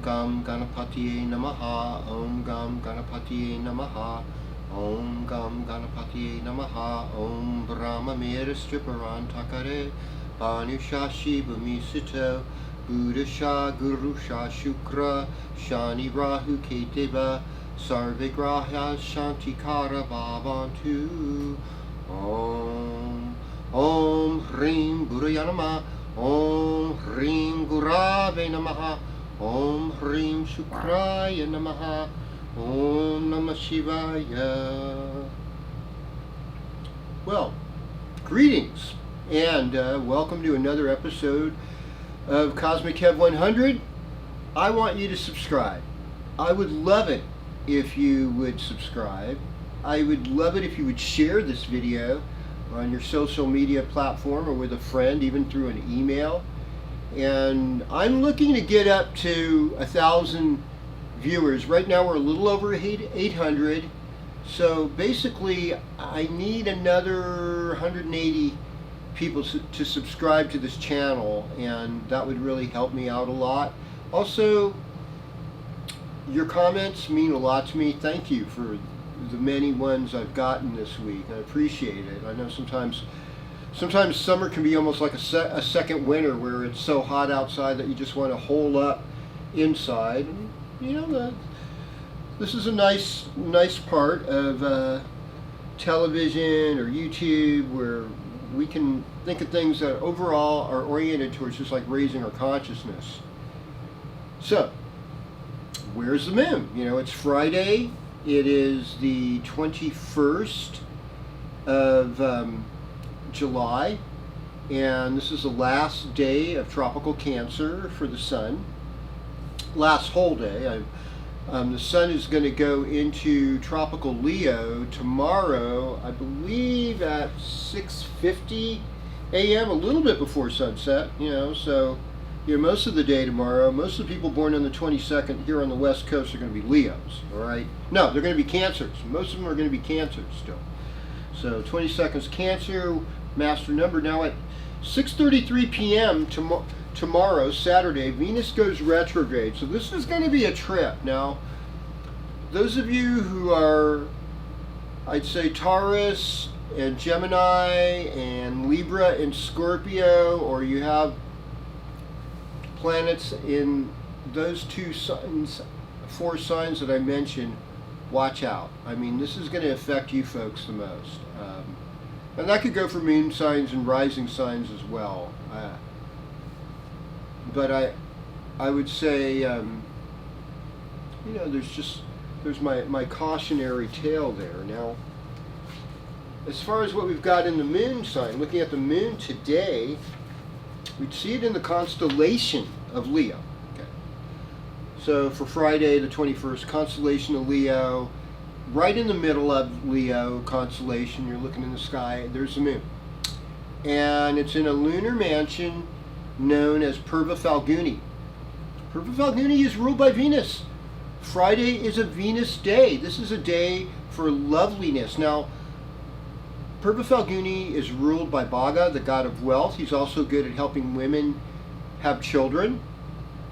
Gam Ganapatiye Namaha, Om Gam Ganapatiye Namaha, Om Gam Ganapatiye Namaha, Om Brahma Meristriparan Takare, Banushashi Bumisito, Buddha Guru Shukra, Shani Rahu Keteva, Sarvigraha Shantikara Bhavantu. Om Hrim Guraya Namaha, Om Hrim Gurave Namaha, Om Hrim Shukraya Namaha, Om Namah Shivaya. Well, greetings and welcome to another episode of KozmicKev100. I want you to subscribe. I would love it if you would subscribe. I would love it if you would share this video on your social media platform or with a friend, even through an email. And I'm looking to get up to 1,000 viewers. Right now we're a little over 800. So basically I need another 180 people to subscribe to this channel, and that would really help me out a lot. Also, your comments mean a lot to me. Thank you for the many ones I've gotten this week. I appreciate it. I know sometimes summer can be almost like a second winter, where it's so hot outside that you just want to hole up inside. And, you know, this is a nice part of television or YouTube, where we can think of things that overall are oriented towards just like raising our consciousness. So, where's the moon? You know, it's Friday. It is the 21st of July, and this is the last day of tropical Cancer for the sun. Last whole day. The sun is going to go into tropical Leo tomorrow, I believe at 6:50 a.m., a little bit before sunset, you know, so most of the day tomorrow. Most of the people born on the 22nd here on the West Coast are going to be Leos, all right? No, they're going to be Cancers. Most of them are going to be Cancers still. So 22nd is Cancer, master number. Now at 6:33 p.m. tomorrow, Saturday, Venus goes retrograde. So this is going to be a trip. Now, those of you who are, I'd say, Taurus and Gemini and Libra and Scorpio, or you have planets in those two signs, 4 signs that I mentioned, watch out. I mean, this is going to affect you folks the most. And that could go for moon signs and rising signs as well. But I would say, there's my cautionary tale there. Now, as far as what we've got in the moon sign, looking at the moon today, we'd see it in the constellation of Leo. Okay. So for Friday the 21st, constellation of Leo, right in the middle of Leo constellation, you're looking in the sky, there's the moon. And it's in a lunar mansion known as Purva Falguni. Purva Falguni is ruled by Venus. Friday is a Venus day. This is a day for loveliness. Now, Purva Falguni is ruled by Bhaga, the god of wealth. He's also good at helping women have children.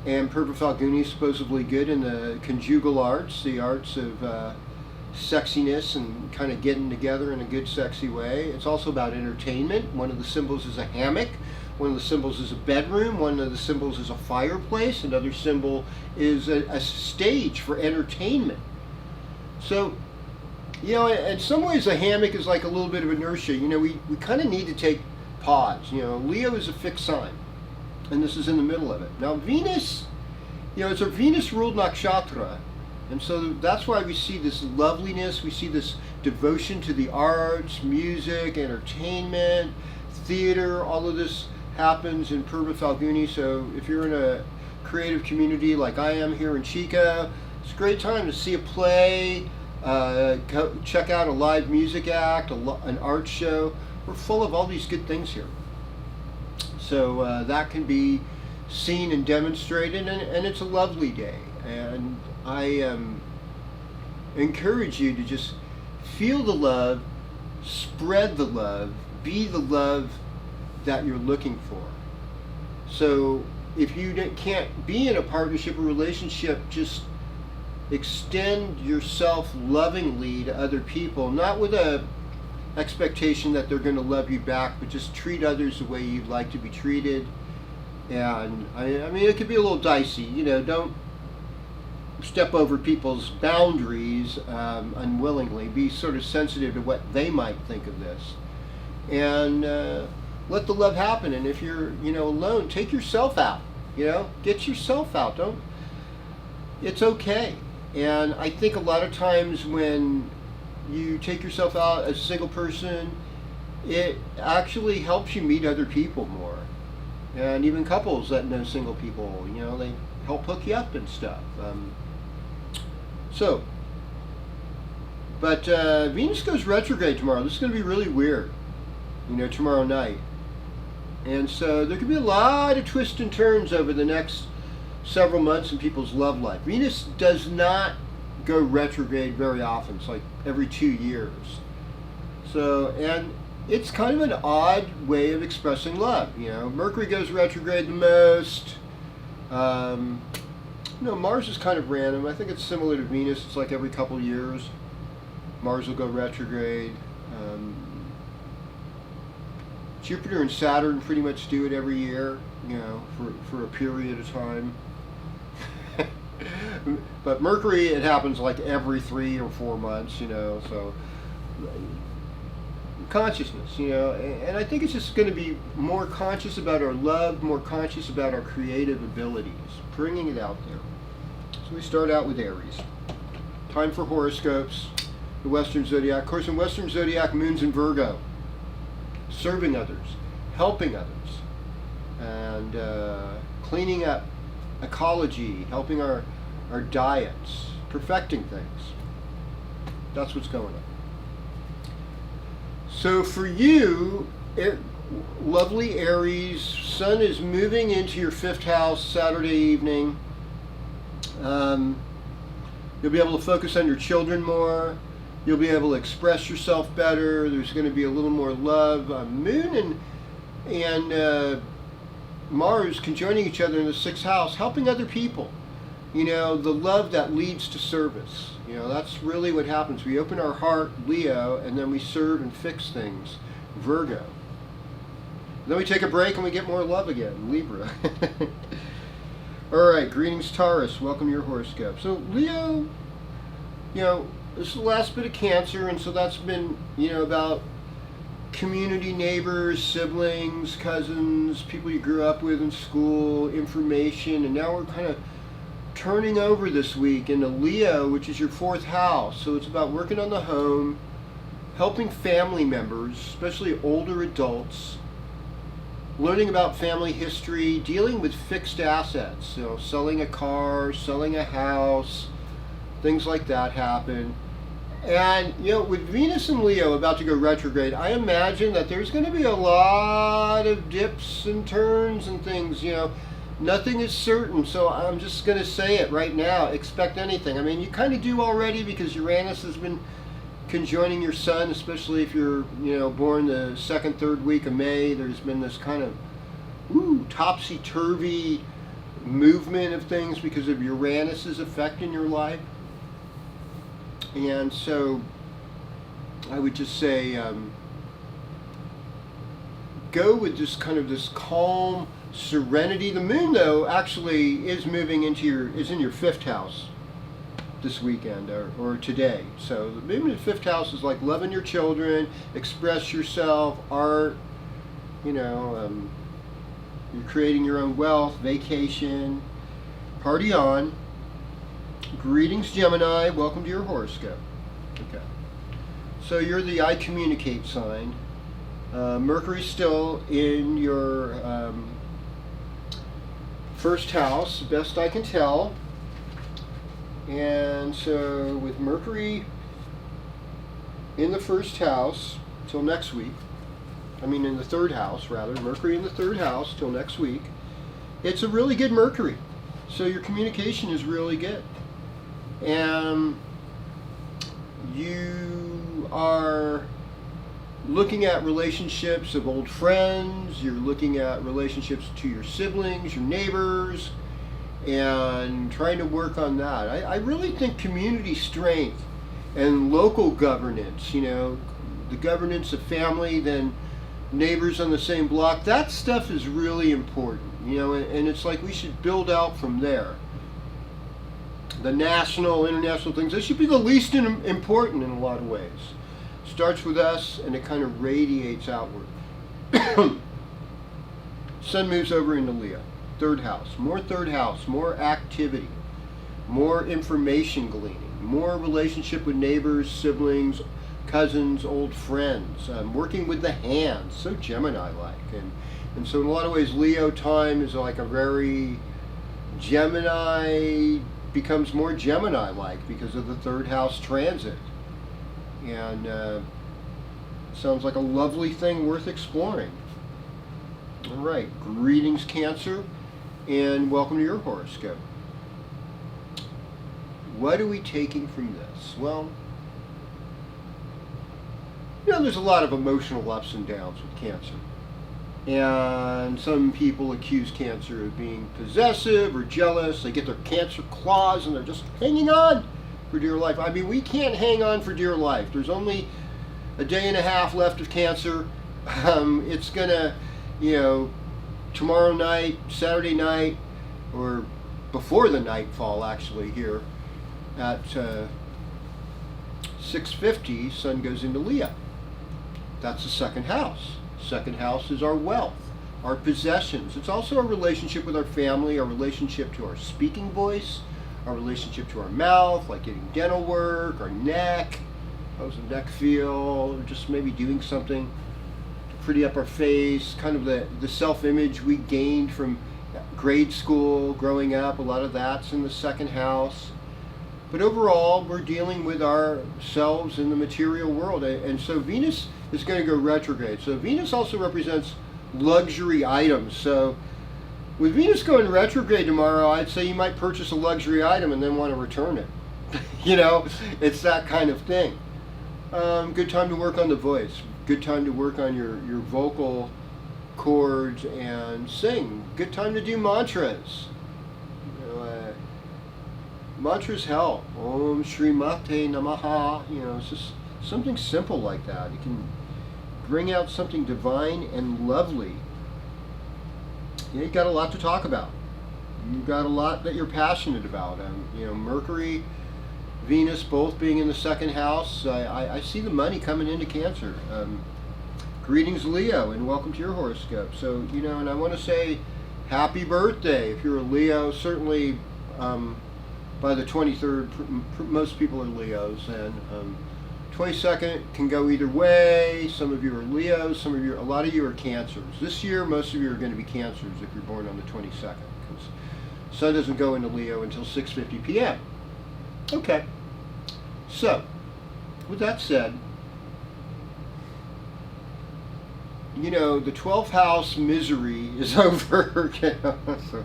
And Purva Falguni is supposedly good in the conjugal arts, the arts of sexiness and kind of getting together in a good, sexy way. It's also about entertainment. One of the symbols is a hammock. One of the symbols is a bedroom. One of the symbols is a fireplace. Another symbol is a stage for entertainment. So, you know, in some ways a hammock is like a little bit of inertia. You know, we kind of need to take pause. You know, Leo is a fixed sign, and this is in the middle of it. Now Venus, you know, it's a Venus-ruled nakshatra, and so that's why we see this loveliness, we see this devotion to the arts, music, entertainment, theater. All of this happens in Purva Falguni. So if you're in a creative community like I am here in Chico, it's a great time to see a play, go check out a live music act, an art show. We're full of all these good things here. So that can be seen and demonstrated, and it's a lovely day. And I encourage you to just feel the love, spread the love, be the love that you're looking for. So if you can't be in a partnership or relationship, just extend yourself lovingly to other people, not with a expectation that they're going to love you back, but just treat others the way you'd like to be treated. And I mean, it could be a little dicey, don't step over people's boundaries unwillingly. Be sort of sensitive to what they might think of this, and let the love happen. And if you're alone, take yourself out. Get yourself out. Don't. It's okay. And I think a lot of times when you take yourself out as a single person, it actually helps you meet other people more. And even couples that know single people, they help hook you up and stuff. But Venus goes retrograde tomorrow. This is going to be really weird, tomorrow night. And so there could be a lot of twists and turns over the next several months in people's love life. Venus does not go retrograde very often. It's like every 2 years. So, and it's kind of an odd way of expressing love. Mercury goes retrograde the most. Mars is kind of random. I think it's similar to Venus. It's like every couple years Mars will go retrograde. Jupiter and Saturn pretty much do it every year, for a period of time. But Mercury, it happens like every 3 or 4 months, so consciousness, and I think it's just going to be more conscious about our love, more conscious about our creative abilities, bringing it out there. So we start out with Aries. Time for horoscopes, the Western Zodiac. Of course, in Western Zodiac, moon's in Virgo. Serving others, helping others, and cleaning up ecology, helping our diets, perfecting things. That's what's going on. So for you, lovely Aries, Sun is moving into your 5th house Saturday evening. You'll be able to focus on your children more. You'll be able to express yourself better. There's going to be a little more love. Moon and Mars conjoining each other in the 6th house, helping other people. The love that leads to service. That's really what happens. We open our heart, Leo, and then we serve and fix things, Virgo. Then we take a break and we get more love again, Libra. All right, greetings, Taurus. Welcome to your horoscope. So Leo, this is the last bit of Cancer, and so that's been, about community, neighbors, siblings, cousins, people you grew up with in school, information, and now we're kind of turning over this week into Leo, which is your 4th house. So it's about working on the home, helping family members, especially older adults, learning about family history, dealing with fixed assets, selling a car, selling a house, things like that happen. And, with Venus and Leo about to go retrograde, I imagine that there's going to be a lot of dips and turns and things, Nothing is certain, so I'm just going to say it right now. Expect anything. I mean, you kind of do already because Uranus has been conjoining your Sun, especially if you're, born the 2nd, 3rd week of May. There's been this kind of topsy-turvy movement of things because of Uranus's effect in your life. And so I would just say go with this kind of this calm serenity. The moon, though, actually is moving in your 5th house this weekend or today. So the moon in the 5th house is like loving your children, express yourself, art, you're creating your own wealth, vacation, party on. Greetings, Gemini. Welcome to your horoscope. Okay. So you're the I communicate sign. Mercury's still in your 1st house, best I can tell. And so with Mercury in the 1st house till next week, in the 3rd house rather, Mercury in the 3rd house till next week, it's a really good Mercury. So your communication is really good. And you are looking at relationships of old friends, you're looking at relationships to your siblings, your neighbors, and trying to work on that. I really think community strength and local governance, you know, the governance of family, then neighbors on the same block, that stuff is really important, you know, and it's like we should build out from there. The national, international things, they should be the least important in a lot of ways. Starts with us and it kind of radiates outward. Sun moves over into Leo, third house, more activity, more information gleaning, more relationship with neighbors, siblings, cousins, old friends, working with the hands, so Gemini-like. And so in a lot of ways, Leo time is like a very Gemini, becomes more Gemini-like because of the third house transit. And sounds like a lovely thing worth exploring. All right, greetings Cancer, and welcome to your horoscope. What are we taking from this? Well, you know, there's a lot of emotional ups and downs with Cancer. And some people accuse Cancer of being possessive or jealous. They get their Cancer claws and they're just hanging on for dear life. I mean, we can't hang on for dear life. There's only a day and a half left of Cancer. It's gonna, you know, tomorrow night, Saturday night, or before the nightfall actually here at 6:50, Sun goes into Leo. That's the second house. Second house is our wealth, our possessions. It's also our relationship with our family, our relationship to our speaking voice, our relationship to our mouth, like getting dental work, our neck. How does the neck feel? Or just maybe doing something to pretty up our face, kind of the self-image we gained from grade school, growing up. A lot of that's in the second house. But overall, we're dealing with ourselves in the material world. And so Venus is going to go retrograde. So Venus also represents luxury items. So with Venus going retrograde tomorrow, I'd say you might purchase a luxury item and then want to return it. You know, it's that kind of thing. Good time to work on the voice. Good time to work on your vocal cords and sing. Good time to do mantras. Mantras help. Om Shri Mate Namaha. You know, it's just something simple like that. You can bring out something divine and lovely. You've got a lot to talk about. You've got a lot that you're passionate about. You know, Mercury, Venus both being in the second house. I see the money coming into Cancer. Greetings Leo, and welcome to your horoscope. So, you know, and I want to say happy birthday if you're a Leo. Certainly by the 23rd, most people are Leos, and 22nd can go either way. Some of you are Leos, a lot of you are Cancers. This year, most of you are going to be Cancers if you're born on the 22nd, because Sun doesn't go into Leo until 6:50 p.m. Okay, so with that said, you know, the 12th house misery is over. You know? So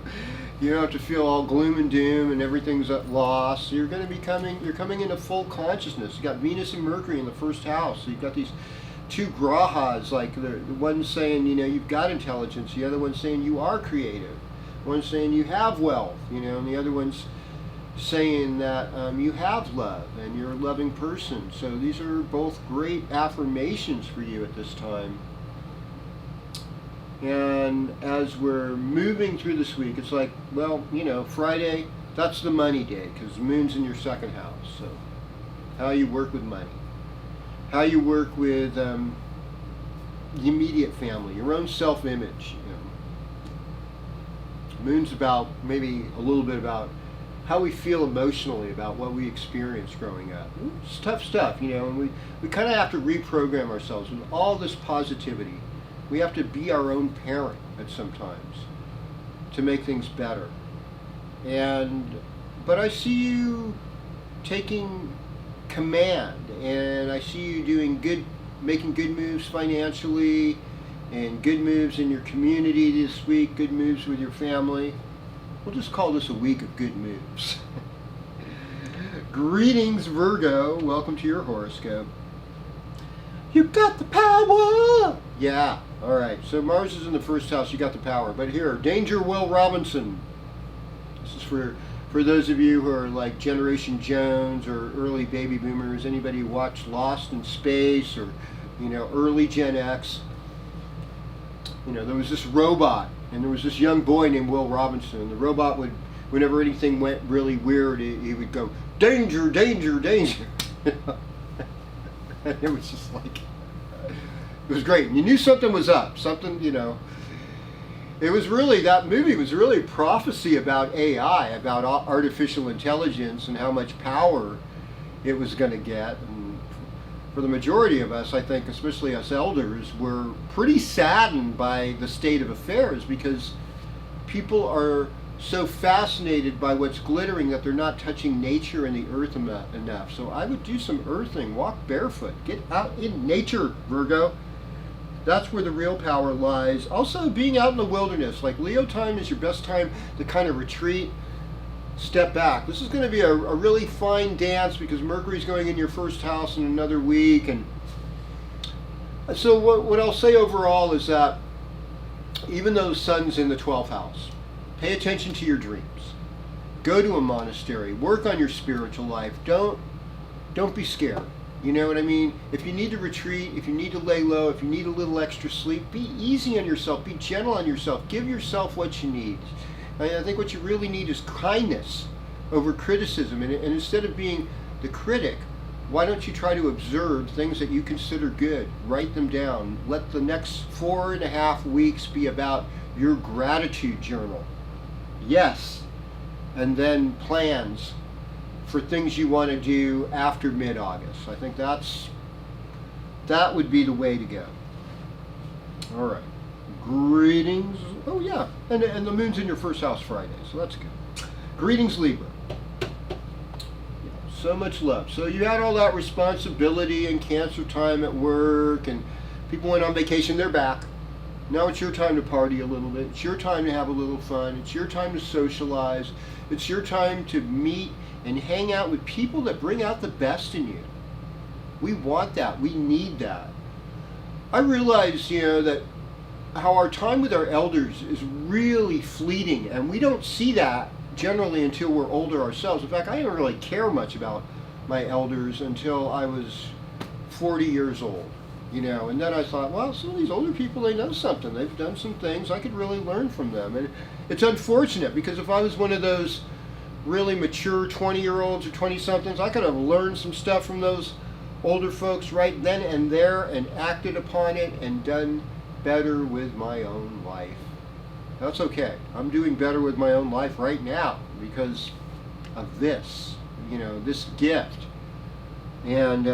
you don't have to feel all gloom and doom and everything's at loss. You're coming into full consciousness. You got Venus and Mercury in the first house. So you've got these two grahas, like the one saying, you know, you've got intelligence, the other one saying you are creative, one saying you have wealth, you know, and the other one's saying that you have love and you're a loving person. So these are both great affirmations for you at this time. And as we're moving through this week, it's like, well, you know, Friday, that's the money day because the moon's in your second house. So how you work with money, how you work with the immediate family, your own self-image. You know. Moon's about maybe a little bit about how we feel emotionally about what we experienced growing up. It's tough stuff, you know, and we kind of have to reprogram ourselves with all this positivity. We have to be our own parent at some times to make things better. But I see you taking command, and I see you making good moves financially, and good moves in your community this week, good moves with your family. We'll just call this a week of good moves. Greetings Virgo, welcome to your horoscope. You got the power! Yeah, alright. So Mars is in the first house, you got the power. But here, Danger Will Robinson. This is for those of you who are like Generation Jones or early baby boomers, anybody who watched Lost in Space or, early Gen X. There was this robot, and there was this young boy named Will Robinson. And the robot would, whenever anything went really weird, he would go, danger, danger, danger. And it was just like, it was great. And you knew something was up. Something, it was really, that movie was really a prophecy about AI, about artificial intelligence and how much power it was going to get. And for the majority of us, I think, especially us elders, we're pretty saddened by the state of affairs because people are so fascinated by what's glittering that they're not touching nature and the earth enough. So I would do some earthing, walk barefoot, get out in nature, Virgo. That's where the real power lies. Also, being out in the wilderness, like Leo time is your best time to kind of retreat, step back. This is going to be a really fine dance because Mercury's going in your first house in another week. And so what I'll say overall is that even though the sun's in the 12th house, pay attention to your dreams. Go to a monastery. Work on your spiritual life. Don't be scared. You know what I mean? If you need to retreat, if you need to lay low, if you need a little extra sleep, be easy on yourself, be gentle on yourself, give yourself what you need. I think what you really need is kindness over criticism. And instead of being the critic, why don't you try to observe things that you consider good? Write them down. Let the next 4.5 weeks be about your gratitude journal. Yes. And then plans for things you want to do after mid-August. I think that would be the way to go. All right. Greetings. Oh yeah, and the moon's in your first house Friday, so that's good. Greetings, Libra. So much love. So you had all that responsibility and Cancer time at work, and people went on vacation. They're back. Now it's your time to party a little bit. It's your time to have a little fun. It's your time to socialize. It's your time to meet and hang out with people that bring out the best in you. We want that. We need that. I realize, that how our time with our elders is really fleeting, and we don't see that generally until we're older ourselves. In fact, I didn't really care much about my elders until I was 40 years old, and then I thought, well, some of these older people, they know something. They've done some things. I could really learn from them. And it's unfortunate because if I was one of those really mature 20-year-olds or 20-somethings, I could have learned some stuff from those older folks right then and there and acted upon it and done better with my own life. That's okay. I'm doing better with my own life right now because of this, this gift. And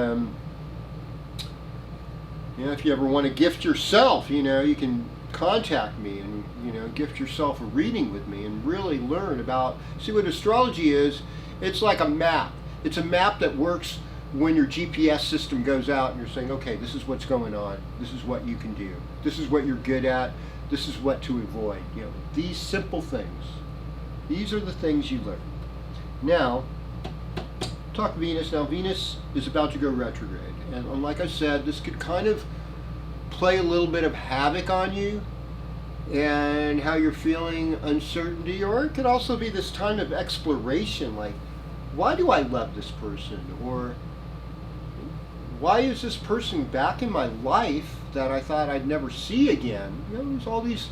if you ever want to gift yourself, you can contact me and gift yourself a reading with me and really learn about. See, what astrology is, it's like a map. It's a map that works when your GPS system goes out and you're saying, okay, this is what's going on, this is what you can do, this is what you're good at, this is what to avoid. These simple things, these are the things you learn. Now, talk Venus. Now Venus is about to go retrograde, and like I said, this could kind of play a little bit of havoc on you and how you're feeling uncertainty, or it could also be this time of exploration, like, why do I love this person, or why is this person back in my life that I thought I'd never see again? There's all these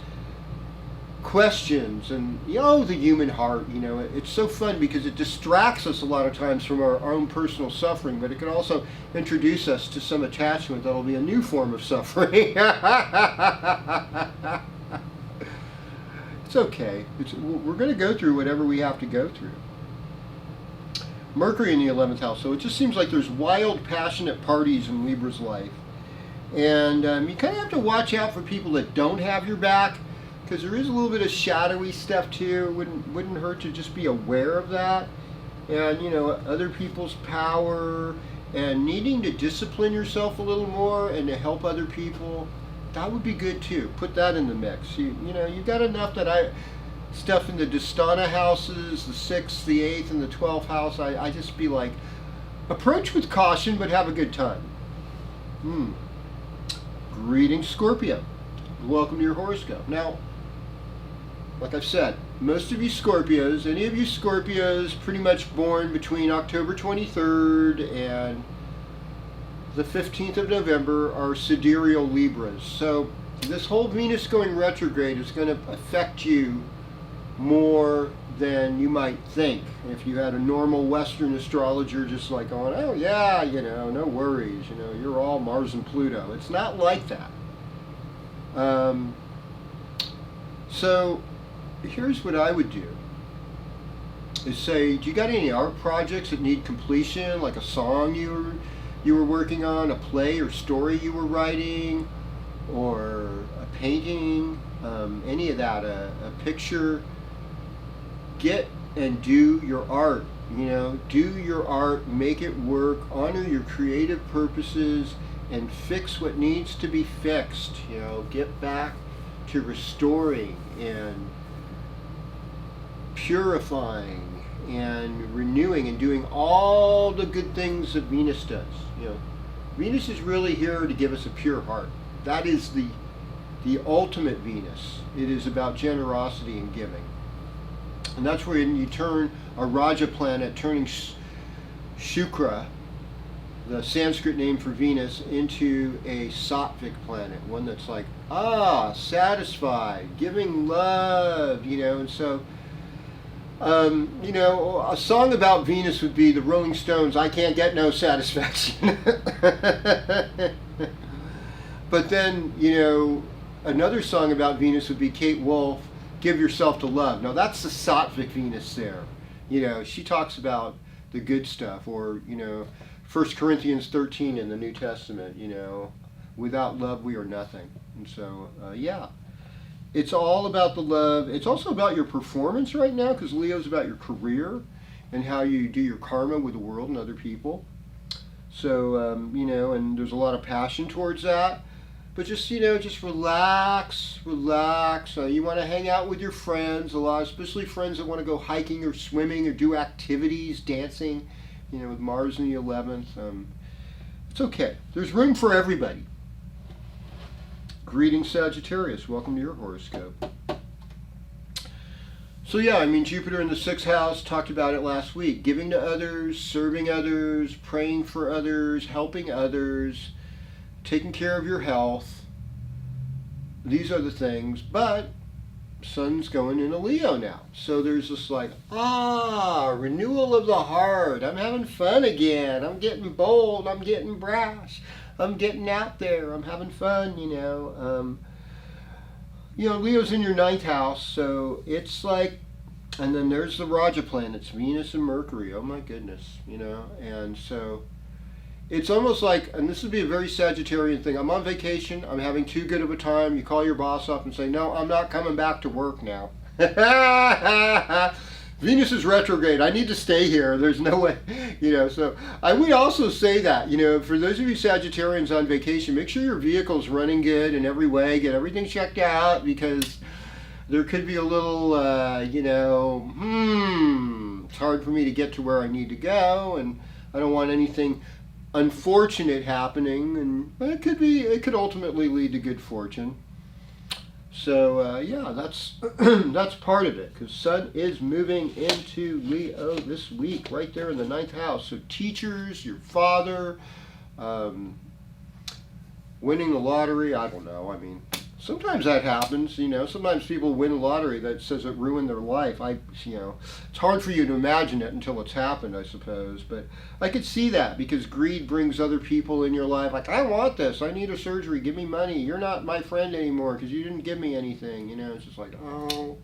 questions, and the human heart, it's so fun because it distracts us a lot of times from our own personal suffering, but it can also introduce us to some attachment that'll be a new form of suffering. It's okay. We're going to go through whatever we have to go through. Mercury in the 11th house, so it just seems like there's wild, passionate parties in Libra's life. And you kind of have to watch out for people that don't have your back, because there is a little bit of shadowy stuff too. It wouldn't hurt to just be aware of that. And, other people's power and needing to discipline yourself a little more and to help other people, that would be good too. Put that in the mix. You've got enough stuff in the Dastana houses, the 6th, the 8th, and the 12th house. I just be like, approach with caution, but have a good time. Greetings, Scorpio. Welcome to your horoscope. Now, like I've said, most of you Scorpios, any of you Scorpios pretty much born between October 23rd and the 15th of November are sidereal Libras. So this whole Venus going retrograde is going to affect you more than you might think. If you had a normal Western astrologer just like going, oh yeah, no worries, you're all Mars and Pluto. It's not like that. So here's what I would do is say, do you got any art projects that need completion, like a song you were working on, a play or story you were writing, or a painting, any of that, a picture? Get and do your art, do your art, make it work, honor your creative purposes, and fix what needs to be fixed. Get back to restoring and purifying and renewing and doing all the good things that Venus does. Venus is really here to give us a pure heart. That is the ultimate Venus. It is about generosity and giving. And that's where you turn a Raja planet, turning Shukra, the Sanskrit name for Venus, into a Sattvic planet, one that's like, satisfied, giving love, and so, a song about Venus would be the Rolling Stones, I Can't Get No Satisfaction. But then, another song about Venus would be Kate Wolf, Give Yourself to Love. Now that's the Sattvic Venus there. She talks about the good stuff, or, 1 Corinthians 13 in the New Testament, without love we are nothing. And so, it's all about the love. It's also about your performance right now, because Leo's about your career and how you do your karma with the world and other people. So, and there's a lot of passion towards that. But just, just relax. You want to hang out with your friends a lot, especially friends that want to go hiking or swimming or do activities, dancing, with Mars in the 11th. It's okay. There's room for everybody. Greetings, Sagittarius. Welcome to your horoscope. So Jupiter in the 6th house, talked about it last week. Giving to others, serving others, praying for others, helping others, taking care of your health. These are the things, but Sun's going into Leo now. So there's this renewal of the heart. I'm having fun again. I'm getting bold. I'm getting brash. I'm getting out there. I'm having fun, Leo's in your 9th house, so it's like, and then there's the Raja planets, Venus and Mercury. Oh my goodness, and so it's almost like, and this would be a very Sagittarian thing, I'm on vacation, I'm having too good of a time, you call your boss up and say, no, I'm not coming back to work now. Venus is retrograde, I need to stay here, there's no way, so I would also say that, for those of you Sagittarians on vacation, make sure your vehicle's running good in every way, get everything checked out, because there could be a little, it's hard for me to get to where I need to go, and I don't want anything unfortunate happening, and it could ultimately lead to good fortune. So that's that's part of it, because Sun is moving into Leo this week, right there in the 9th house. So teachers, your father, winning the lottery, I don't know. Sometimes that happens, sometimes people win a lottery that says it ruined their life. It's hard for you to imagine it until it's happened, I suppose. But I could see that, because greed brings other people in your life. Like, I want this, I need a surgery, give me money. You're not my friend anymore because you didn't give me anything. It's just like, oh,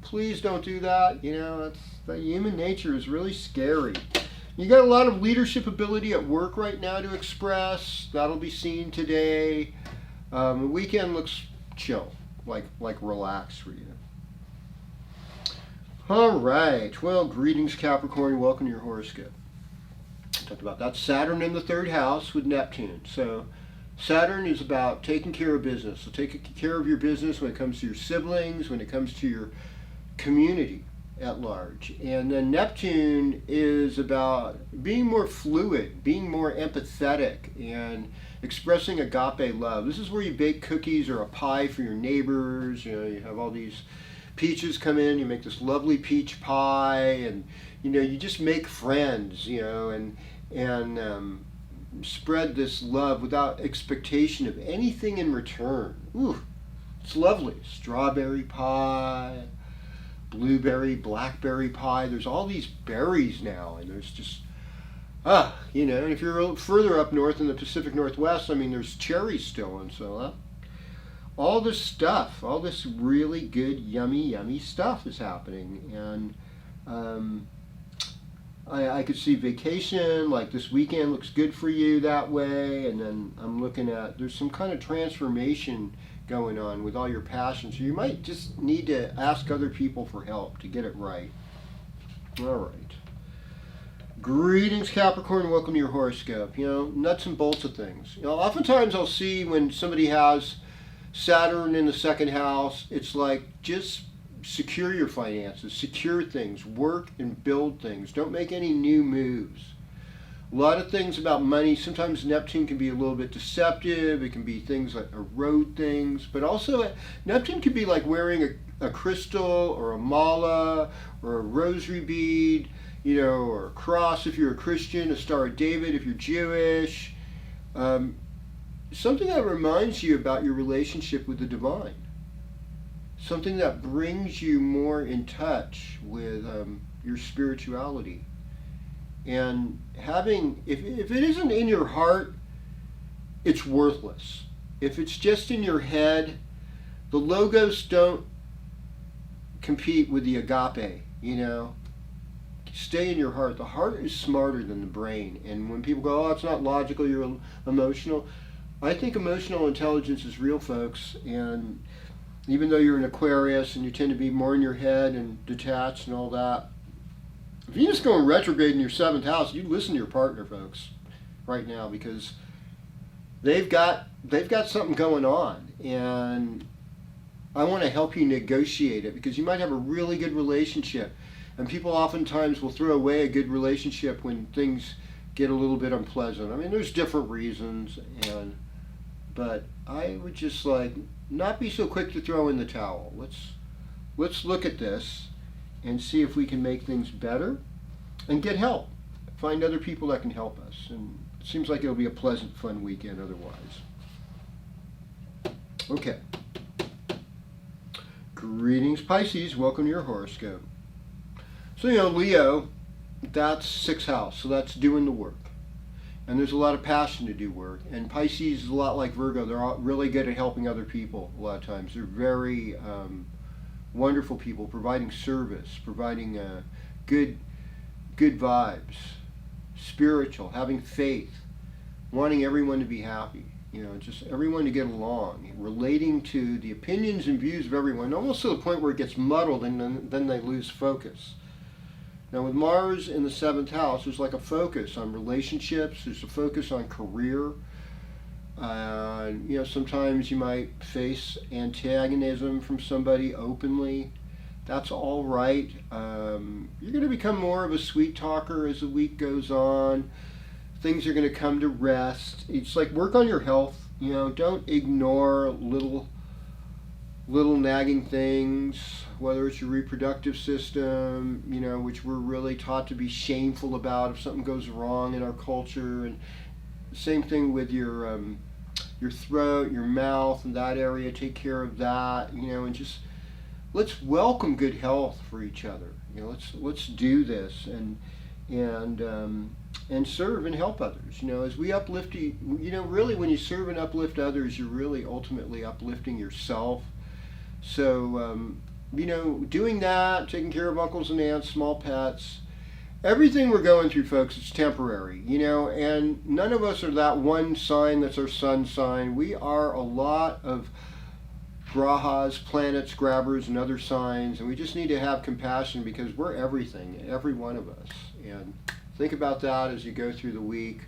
please don't do that. That human nature is really scary. You got a lot of leadership ability at work right now to express. That'll be seen today. The weekend looks chill, like relaxed for you. All right, well, greetings, Capricorn. Welcome to your horoscope. Talked about that. Saturn in the 3rd house with Neptune. So Saturn is about taking care of business. So take care of your business when it comes to your siblings, when it comes to your community. at large. And then Neptune is about being more fluid, being more empathetic, and expressing agape love. This is where you bake cookies or a pie for your neighbors. You know, you have all these peaches come in, you make this lovely peach pie, and you know, you just make friends, you know, and spread this love without expectation of anything in return. Ooh, it's lovely. Strawberry pie, blueberry, blackberry pie. There's all these berries now, and there's just, you know, and if you're a little further up north in the Pacific Northwest, I mean, there's cherries still, and so all this stuff, all this really good, yummy stuff is happening, and I could see vacation, like this weekend looks good for you that way, and then I'm looking at, there's some kind of transformation going on with all your passions. So you might just need to ask other people for help to get it right. All right. Greetings, Capricorn. Welcome to your horoscope. You know, nuts and bolts of things. You know, oftentimes I'll see when somebody has Saturn in the second house, it's like just secure your finances, secure things, work and build things. Don't make any new moves. A lot of things about money, sometimes Neptune can be a little bit deceptive. It can be things like erode things, but also Neptune can be like wearing a crystal or a mala or a rosary bead, you know, or a cross if you're a Christian, a Star of David if you're Jewish. Something that reminds you about your relationship with the divine. Something that brings you more in touch with your spirituality. And having, if it isn't in your heart, it's worthless. If it's just in your head, the logos don't compete with the agape, you know. Stay in your heart. The heart is smarter than the brain. And when people go, oh, it's not logical, you're emotional. I think emotional intelligence is real, folks. And even though you're an Aquarius and you tend to be more in your head and detached and all that, if you just go in retrograde in your 7th house, you listen to your partner, folks, right now, because they've got something going on, and I want to help you negotiate it, because you might have a really good relationship, and people oftentimes will throw away a good relationship when things get a little bit unpleasant. I mean, there's different reasons, but I would just like not be so quick to throw in the towel. Let's look at this and see if we can make things better and get help. Find other people that can help us. And it seems like it'll be a pleasant, fun weekend otherwise. Okay. Greetings, Pisces. Welcome to your horoscope. So, you know, Leo, that's 6th house, so that's doing the work. And there's a lot of passion to do work. And Pisces is a lot like Virgo. They're all really good at helping other people a lot of times. They're very wonderful people, providing service, providing good vibes, spiritual, having faith, wanting everyone to be happy, you know, just everyone to get along, relating to the opinions and views of everyone, almost to the point where it gets muddled and then they lose focus. Now with Mars in the 7th house, there's like a focus on relationships, there's a focus on career. You know, sometimes you might face antagonism from somebody openly. That's all right. You're going to become more of a sweet talker as the week goes on. Things are going to come to rest. It's like work on your health. You know, don't ignore little nagging things, whether it's your reproductive system, you know, which we're really taught to be shameful about if something goes wrong in our culture, and same thing with your throat, your mouth, and that area. Take care of that, you know, and just let's welcome good health for each other. You know, let's do this and serve and help others. You know, as we uplift you know, really when you serve and uplift others, you're really ultimately uplifting yourself. So you know, doing that, taking care of uncles and aunts, small pets, everything we're going through, folks, it's temporary, you know, and none of us are that one sign that's our sun sign. We are a lot of grahas, planets, grabbers, and other signs, and we just need to have compassion because we're everything, every one of us. And think about that as you go through the week.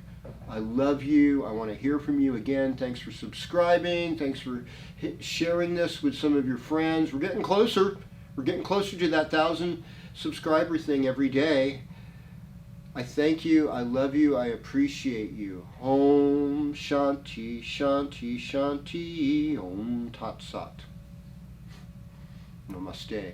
I love you. I want to hear from you again. Thanks for subscribing. Thanks for sharing this with some of your friends. We're getting closer. We're getting closer to that 1,000 subscriber thing every day. I thank you, I love you, I appreciate you. Om Shanti Shanti Shanti Om Tat Sat. Namaste.